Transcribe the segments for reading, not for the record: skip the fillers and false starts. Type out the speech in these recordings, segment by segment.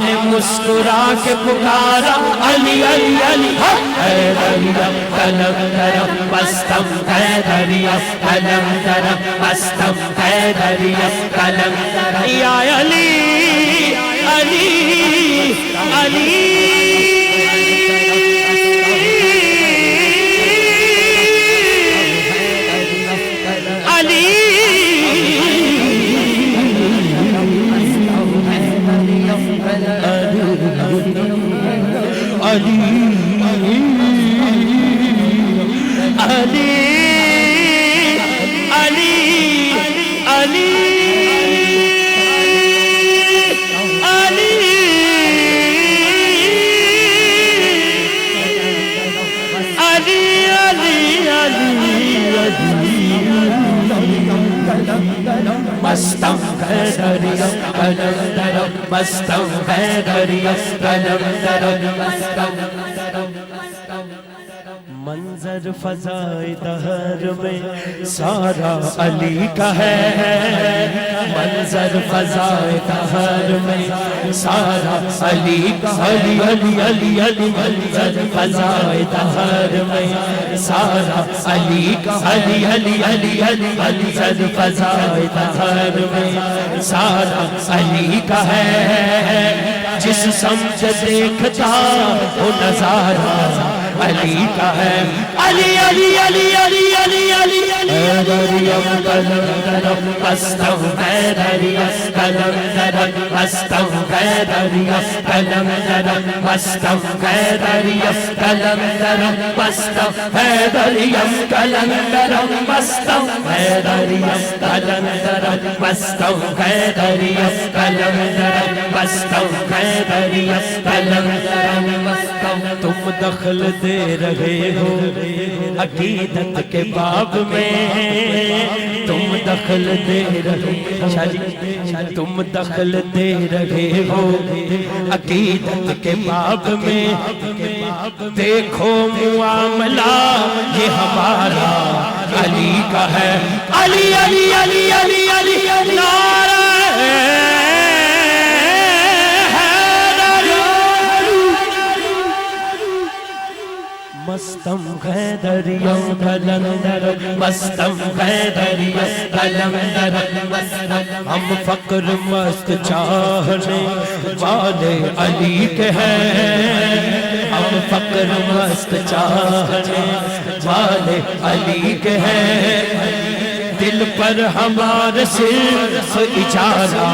نے مسکرا کے پکارا علی علی علی حیدریا کلندر مستم حیدریا کلندر مستم حیدریا کلندر یا علی علی علی مستم حیدریا کلندر مستم حیدریا کلندر مستم منظر فضائے دہر میں سارا علی کا ہے منظر فضائے دہر میں سارا علی کا علی علی علی علی منظر فضائے دہر میں سارا علی کا علی علی علی علی منظر فضائے دہر میں سارا علی کا ہے جس سمجھ دیکھتا وہ نظارہ علی کا ہے علی علی علی علی علی علی حیدریا کلندر مستم حیدریا کلندر مستم حیدریا کلندر مستم حیدریا کلندر مستم حیدریا کلندر مستم حیدریا کلندر مستم حیدریا کلندر مستم حیدریا کلندر مستم تم دخل دے رہے ہو عقیدت کے باب میں تم دخل دے رہے تم دخل دے رہے ہو عقیدت کے باب میں دیکھو معاملہ یہ ہمارا علی کا ہے علی علی علی علی علی نعرہ مستم حیدریا کلندر مستم حیدریا کلندر ہم فقر مست چاہنے والے علی کے ہیں ہم فقر مست چاہنے والے علی کے ہیں دل پر ہمارے صرف اجارہ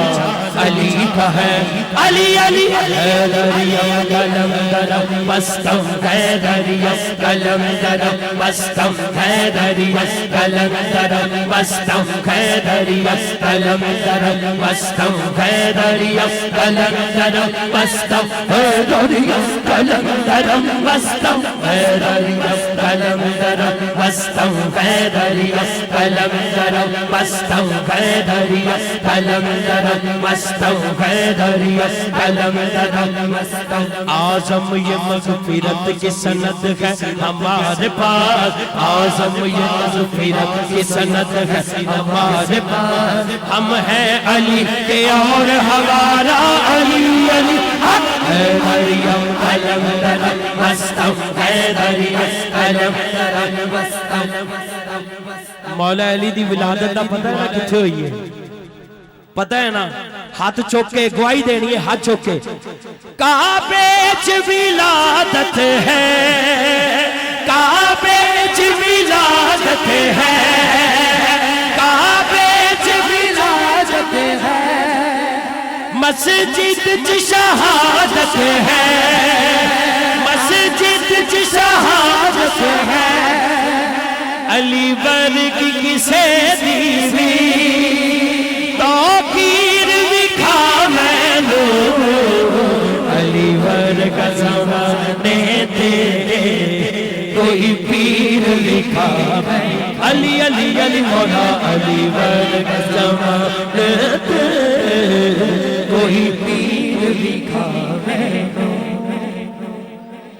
علی کا ہے علی علی حیدریا کلندر مستم حیدریا کلندر مستم حیدریا کلندر مستم حیدریا کلندر مستم حیدریا کلندر مستم حیدریا کلندر مستم حیدریا کلندر مستم حیدریا کلندر مستم حیدریا کلندر مستم حیدریا کلندر مستم اعظم یہ مغفرت کی سند ہے ہمارے پاس اعظم یہ مغفرت کی سند ہے ہمارے پاس ہم ہیں علی کے اور ہمارا علی علی حیدریا کلندر مستم حیدریا کلندر مستم مولا علی دی ولادت دا پتہ ہے نا کتھے ہوئی ہے پتہ ہے نا ہاتھ چوک کے گواہی دینی ہے ہاتھ چوک کے کعبے چ ولادت ہے کعبے چ ولادت ہے کعبے چ ولادت ہے مسجد چ شہادت ہے مسجد چ شہادت ہے علی ورگ کسے دیوی توقیر دکھا میں لو علی ورگ زمانے تیرے کوئی پیر دکھا میں علی علی علی مولا علی ورگ زمانے تیرے کوئی پیر دکھا میں